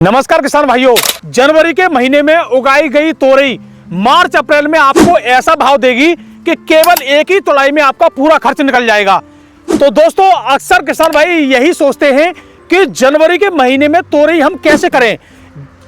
नमस्कार किसान भाइयों, जनवरी के महीने में उगाई गई तोरई मार्च अप्रैल में आपको ऐसा भाव देगी कि केवल एक ही तुड़ाई में आपका पूरा खर्च निकल जाएगा। तो दोस्तों, अक्सर किसान भाई यही सोचते हैं कि जनवरी के महीने में तोरई हम कैसे करें,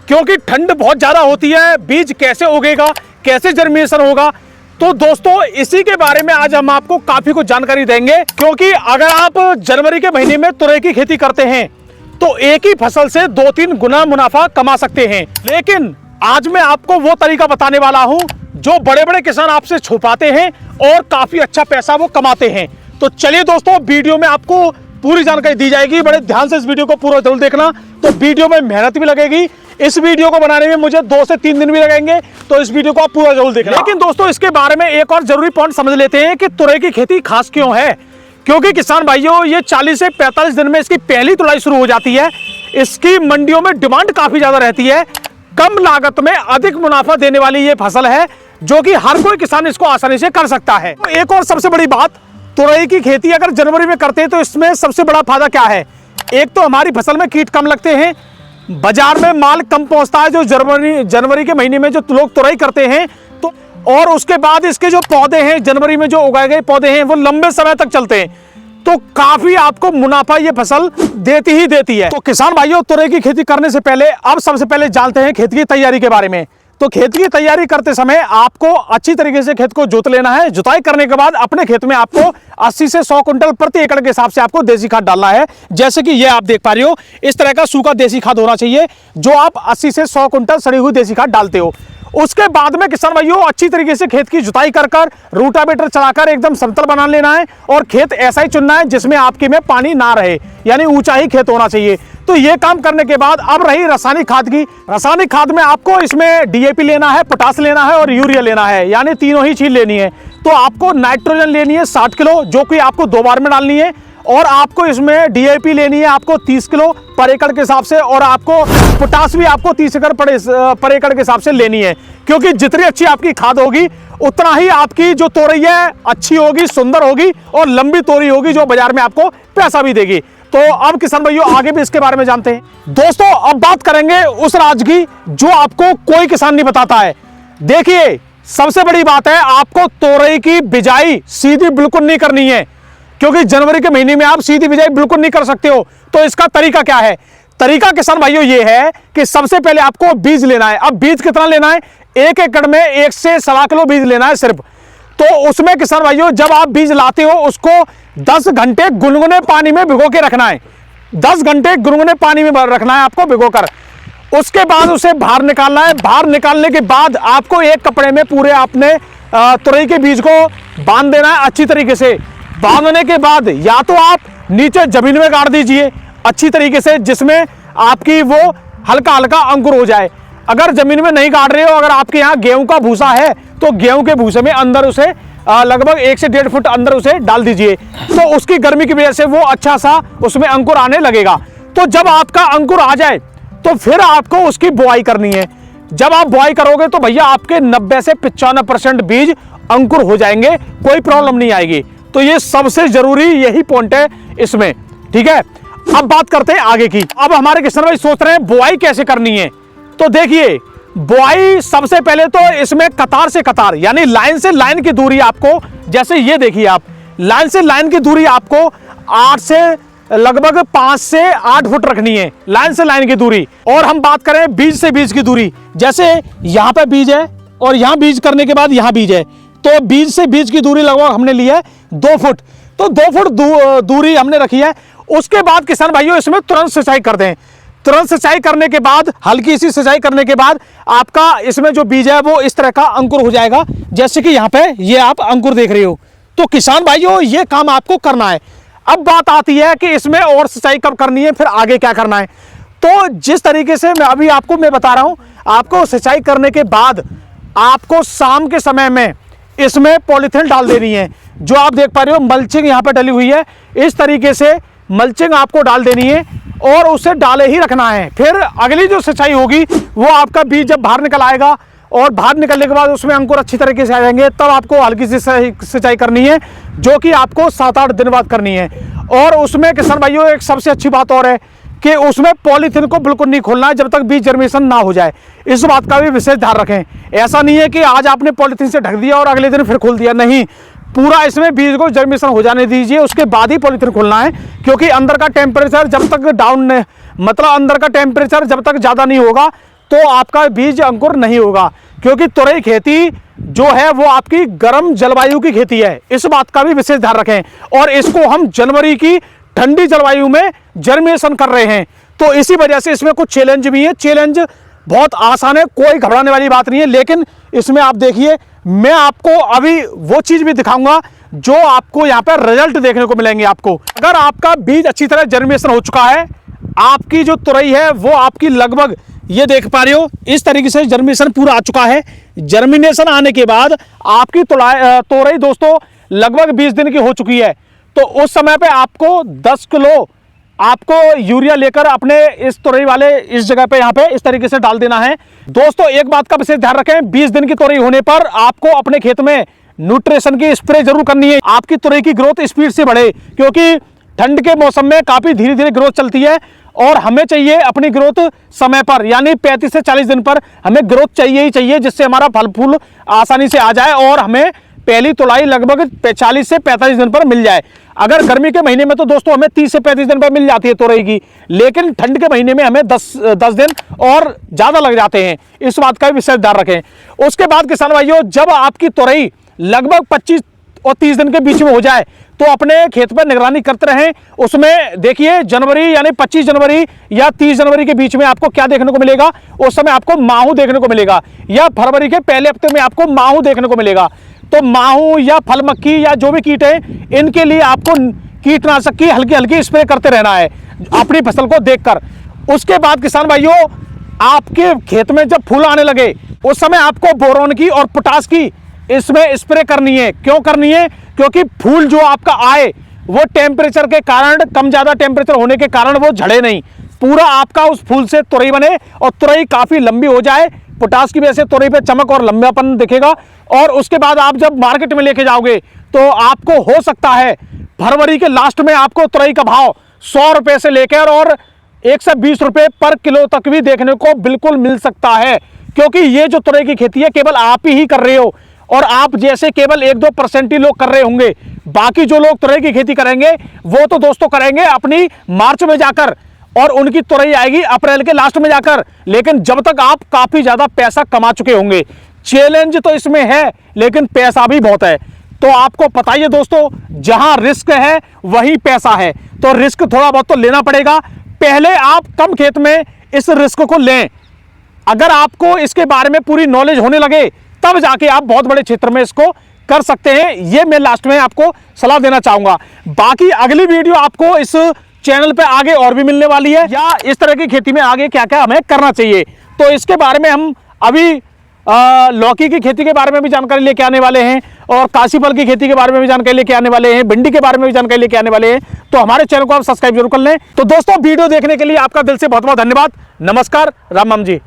क्योंकि ठंड बहुत ज्यादा होती है, बीज कैसे उगेगा, कैसे जर्मिनेशन होगा। तो दोस्तों, इसी के बारे में आज हम आपको काफी कुछ जानकारी देंगे, क्योंकि अगर आप जनवरी के महीने में तोरई की खेती करते हैं तो एक ही फसल से 2-3 गुना मुनाफा कमा सकते हैं। लेकिन आज मैं आपको वो तरीका बताने वाला हूं जो बड़े बड़े किसान आपसे छुपाते हैं और काफी अच्छा पैसा वो कमाते हैं। तो चलिए दोस्तों, वीडियो में आपको पूरी जानकारी दी जाएगी। बड़े ध्यान से इस वीडियो को पूरा जरूर देखना। तो वीडियो में मेहनत भी लगेगी, इस वीडियो को बनाने में मुझे 2 से 3 दिन भी लगेंगे, तो इस वीडियो को आप पूरा जरूर देखना। लेकिन दोस्तों, इसके बारे में एक और जरूरी पॉइंट समझ लेते हैं कि तुरई की खेती खास क्यों है। क्योंकि किसान भाइयों, ये 40 से 45 दिन में इसकी पहली तुड़ाई शुरू हो जाती है। इसकी मंडियों में डिमांड काफी ज्यादा रहती है। कम लागत में अधिक मुनाफा देने वाली ये फसल है, जो कि हर कोई किसान इसको आसानी से कर सकता है। तो एक और सबसे बड़ी बात, तुरई की खेती अगर जनवरी में करते हैं तो इसमें सबसे बड़ा फायदा क्या है। एक तो हमारी फसल में कीट कम लगते हैं, बाजार में माल कम पहुंचता है। जो जनवरी के महीने में जो लोग तुरई करते हैं, तो और उसके बाद इसके जो पौधे हैं, जनवरी में जो उगाए गए पौधे हैं, वो लंबे समय तक चलते हैं। तो काफी आपको मुनाफा ये फसल देती ही देती है। तो किसान भाइयों, तुरई की खेती करने से पहले अब सबसे पहले जानते हैं खेत की तैयारी के बारे में। तो खेत की तैयारी करते समय आपको अच्छी तरीके से खेत को जोत लेना है। जुताई करने के बाद अपने खेत में आपको 80 से 100 क्विंटल प्रति एकड़ के हिसाब से आपको देसी खाद डालना है। जैसे कि ये आप देख पा रहे हो, इस तरह का सूखा देसी खाद होना चाहिए, जो आप 80 से 100 क्विंटल सड़ी हुई देसी खाद डालते हो। उसके बाद में किसान भाइयों, अच्छी तरीके से खेत की जुताई कर रूटावेटर चलाकर एकदम समतल बना लेना है। और खेत ऐसा ही चुनना है जिसमें आपके में पानी ना रहे, यानी ऊंचा ही खेत होना चाहिए। तो ये काम करने के बाद अब रही रासायनिक खाद की। रासायनिक खाद में आपको इसमें डीएपी लेना है, पोटास लेना है और यूरिया लेना है, यानी तीनों ही चीज लेनी है। तो आपको नाइट्रोजन लेनी है 60 किलो, जो कि आपको 2 बार में डालनी है। और आपको इसमें डीएपी लेनी है आपको 30 किलो पर एकड़ के हिसाब से। और आपको पोटास भी आपको 30 पर एकड़ के हिसाब से लेनी है, क्योंकि जितनी अच्छी आपकी खाद होगी उतना ही आपकी जो तोरई है अच्छी होगी, सुंदर होगी और लंबी तोरई होगी, जो बाजार में आपको पैसा भी देगी। तो अब किसान भाइयों, आगे भी इसके बारे में जानते हैं। दोस्तों, अब बात करेंगे उस राज की जो आपको कोई किसान नहीं बताता है। देखिए, सबसे बड़ी बात है, आपको तोरई की बिजाई सीधी बिल्कुल नहीं करनी है, क्योंकि जनवरी के महीने में आप सीधी बिजाई बिल्कुल नहीं कर सकते हो। तो इसका तरीका क्या है? तरीका किसान भाइयों ये है कि सबसे पहले आपको बीज लेना है। अब बीज कितना लेना है? 1 एकड़ में 1 से 1.25 किलो बीज लेना है सिर्फ। तो उसमें किसान भाइयों, जब आप बीज लाते हो, उसको 10 घंटे गुनगुने पानी में भिगो के रखना है। 10 घंटे गुनगुने पानी में रखना है आपको भिगोकर। उसके बाद उसे बाहर निकालना है। बाहर निकालने के बाद आपको एक कपड़े में पूरे अपने तुरई के बीज को बांध देना है अच्छी तरीके से। बांधने के बाद या तो आप नीचे जमीन में गाड़ दीजिए अच्छी तरीके से, जिसमें आपकी वो हल्का हल्का अंकुर हो जाए। अगर जमीन में नहीं गाड़ रहे हो, अगर आपके यहाँ गेहूं का भूसा है, तो गेहूं के भूसे में अंदर उसे लगभग 1 से 1.5 फुट अंदर उसे डाल दीजिए। तो उसकी गर्मी की वजह से वो अच्छा सा उसमें अंकुर आने लगेगा। तो जब आपका अंकुर आ जाए, तो फिर आपको उसकी बुआई करनी है। जब आप बुआई करोगे तो भैया आपके 90 से 95% बीज अंकुर हो जाएंगे, कोई प्रॉब्लम नहीं आएगी। तो ये सबसे जरूरी यही पॉइंट है इसमें, ठीक है। अब बात करते हैं आगे की। अब हमारे किसान भाई सोच रहे हैं बुआई कैसे करनी है। तो देखिए, बुआई सबसे पहले तो इसमें कतार से कतार, यानी लाइन से लाइन की दूरी आपको, जैसे ये देखिए आप, लाइन से लाइन की दूरी आपको 8 से लगभग 5 से 8 फुट रखनी है, लाइन से लाइन की दूरी। और हम बात करें बीज से बीज की दूरी, जैसे यहाँ पे बीज है और यहाँ बीज करने के बाद यहाँ बीज है, तो बीज से बीज की दूरी लगभग हमने ली है 2 फुट। तो 2 फुट दूरी हमने रखी है। उसके बाद किसान भाइयों, इसमें तुरंत सिंचाई कर दें। तुरंत सिंचाई करने के बाद, हल्की सी सिंचाई करने के बाद, आपका इसमें जो बीज है वो इस तरह का अंकुर हो जाएगा, जैसे कि यहाँ पे ये आप अंकुर देख रहे हो। तो किसान भाइयों, ये काम आपको करना है। अब बात आती है कि इसमें और सिंचाई कब करनी है, फिर आगे क्या करना है। तो जिस तरीके से मैं अभी आपको बता रहा हूं, आपको सिंचाई करने के बाद आपको शाम के समय में इसमें पॉलीथिन डाल देनी है। जो आप देख पा रहे हो, मल्चिंग यहाँ पे डली हुई है, इस तरीके से मल्चिंग आपको डाल देनी है और उसे डाले ही रखना है। फिर अगली जो सिंचाई होगी, वो आपका बीज जब बाहर निकल आएगा और बाहर निकलने के बाद उसमें अंकुर अच्छी तरीके से आ जाएंगे, तब आपको हल्की सी सिंचाई करनी है, जो कि आपको 7-8 दिन बाद करनी है। और उसमें किसान भाइयों, एक सबसे अच्छी बात और है कि उसमें पॉलीथीन को बिल्कुल नहीं खोलना है जब तक बीज जर्मिनेशन ना हो जाए। इस बात का भी विशेष ध्यान रखें। ऐसा नहीं है कि आज आपने पॉलीथीन से ढक दिया और अगले दिन फिर खोल दिया, नहीं, पूरा इसमें बीज को जर्मिनेशन हो जाने दीजिए, उसके बाद ही पॉलीथीन खोलना है। क्योंकि अंदर का टेम्परेचर जब तक डाउन, मतलब अंदर का टेम्परेचर जब तक ज़्यादा नहीं होगा तो आपका बीज अंकुर नहीं होगा। क्योंकि तुरई खेती जो है वो आपकी गर्म जलवायु की खेती है, इस बात का भी विशेष ध्यान रखें। और इसको हम जनवरी की ठंडी जलवायु में जर्मिनेशन कर रहे हैं, तो इसी वजह से इसमें कुछ चैलेंज भी है। चैलेंज बहुत आसान है, कोई घबराने वाली बात नहीं है। लेकिन इसमें आप देखिए, मैं आपको अभी वो चीज़ भी दिखाऊंगा जो आपको यहाँ पर रिजल्ट देखने को मिलेंगे। आपको अगर आपका बीज अच्छी तरह जर्मिनेशन हो चुका है, आपकी जो तुरई है वो आपकी लगभग, ये देख पा रहे हो, इस तरीके से जर्मिनेशन पूरा आ चुका है। जर्मिनेशन आने के बाद आपकी तोरई दोस्तों लगभग 20 दिन की हो चुकी है। तो उस समय पे आपको 10 किलो आपको यूरिया लेकर अपने इस तोरई वाले इस जगह पे यहाँ पे इस तरीके से डाल देना है। दोस्तों एक बात का विशेष ध्यान रखें, 20 दिन की तोरई होने पर आपको अपने खेत में न्यूट्रिशन की स्प्रे जरूर करनी है। आपकी तुरई की ग्रोथ स्पीड से बढ़े, क्योंकि ठंड के मौसम में काफी धीरे धीरे ग्रोथ चलती है और हमें चाहिए अपनी ग्रोथ समय पर, यानी 35 से 40 दिन पर हमें ग्रोथ चाहिए ही चाहिए, जिससे हमारा फल फूल आसानी से आ जाए और हमें पहली तुलाई लगभग 40 से 45 दिन पर मिल जाए। अगर गर्मी के महीने में तो दोस्तों हमें 30 से 35 दिन पर मिल जाती है तुरई की, लेकिन ठंड के महीने में हमें 10 दिन और ज़्यादा लग जाते हैं। इस बात का भी विशेष ध्यान रखें। उसके बाद किसान भाइयों, जब आपकी तुरई लगभग 25 और 30 दिन के बीच में हो जाए तो अपने खेत पर निगरानी करते रहें। उसमें देखिए जनवरी यानी 25 जनवरी या 30 जनवरी के बीच में आपको क्या देखने को मिलेगा, उस समय आपको माहू देखने को मिलेगा, या फरवरी के पहले हफ्ते में आपको माहू देखने को मिलेगा। तो माहू या फल मक्खी या जो भी कीट है, इनके लिए आपको कीटनाशक की हल्की हल्की स्प्रे करते रहना है अपनी फसल को देखकर। उसके बाद किसान भाइयों, आपके खेत में जब फूल आने लगे उस समय आपको बोरोन की और पोटाश की इसमें स्प्रे करनी है। क्यों करनी है? क्योंकि फूल जो आपका आए वो टेम्परेचर के कारण, कम ज्यादा टेम्परेचर होने के कारण वो झड़े नहीं, पूरा आपका उस फूल से तुरई बने और तुरई काफी लंबी हो जाए। पोटाश की वजह से तुरई पे चमक और लंबापन दिखेगा। और उसके बाद आप जब मार्केट में लेके जाओगे तो आपको हो सकता है फरवरी के लास्ट में आपको तुरई का भाव 100 रुपए से लेकर और 120 रुपए पर किलो तक भी देखने को बिल्कुल मिल सकता है। क्योंकि ये जो तुरई की खेती है केवल आप ही कर रहे हो, और आप जैसे केवल 1-2% ही लोग कर रहे होंगे। बाकी जो लोग तुरई की खेती करेंगे वो तो दोस्तों करेंगे अपनी मार्च में जाकर, और उनकी तुरई आएगी अप्रैल के लास्ट में जाकर। लेकिन जब तक आप काफी ज्यादा पैसा कमा चुके होंगे। चैलेंज तो इसमें है लेकिन पैसा भी बहुत है। तो आपको पता ही है दोस्तों, जहां रिस्क है वहीं पैसा है, तो रिस्क थोड़ा बहुत तो लेना पड़ेगा। पहले आप कम खेत में इस रिस्क को लें। अगर आपको इसके बारे में पूरी नॉलेज होने लगे तब जाके आप बहुत बड़े क्षेत्र में इसको कर सकते हैं। ये मैं लास्ट में आपको सलाह देना चाहूंगा। बाकी अगली वीडियो आपको इस चैनल पे आगे और भी मिलने वाली है, या इस तरह की खेती में आगे क्या क्या हमें करना चाहिए, तो इसके बारे में हम अभी लौकी की खेती के बारे में भी जानकारी लेके आने वाले हैं, और काशी फल की खेती के बारे में भी जानकारी लेके आने वाले हैं, भिंडी के बारे में भी जानकारी लेके आने वाले हैं। तो हमारे चैनल को आप सब्सक्राइब जरूर कर लें। तो दोस्तों वीडियो देखने के लिए आपका दिल से बहुत बहुत धन्यवाद। नमस्कार, राम राम जी।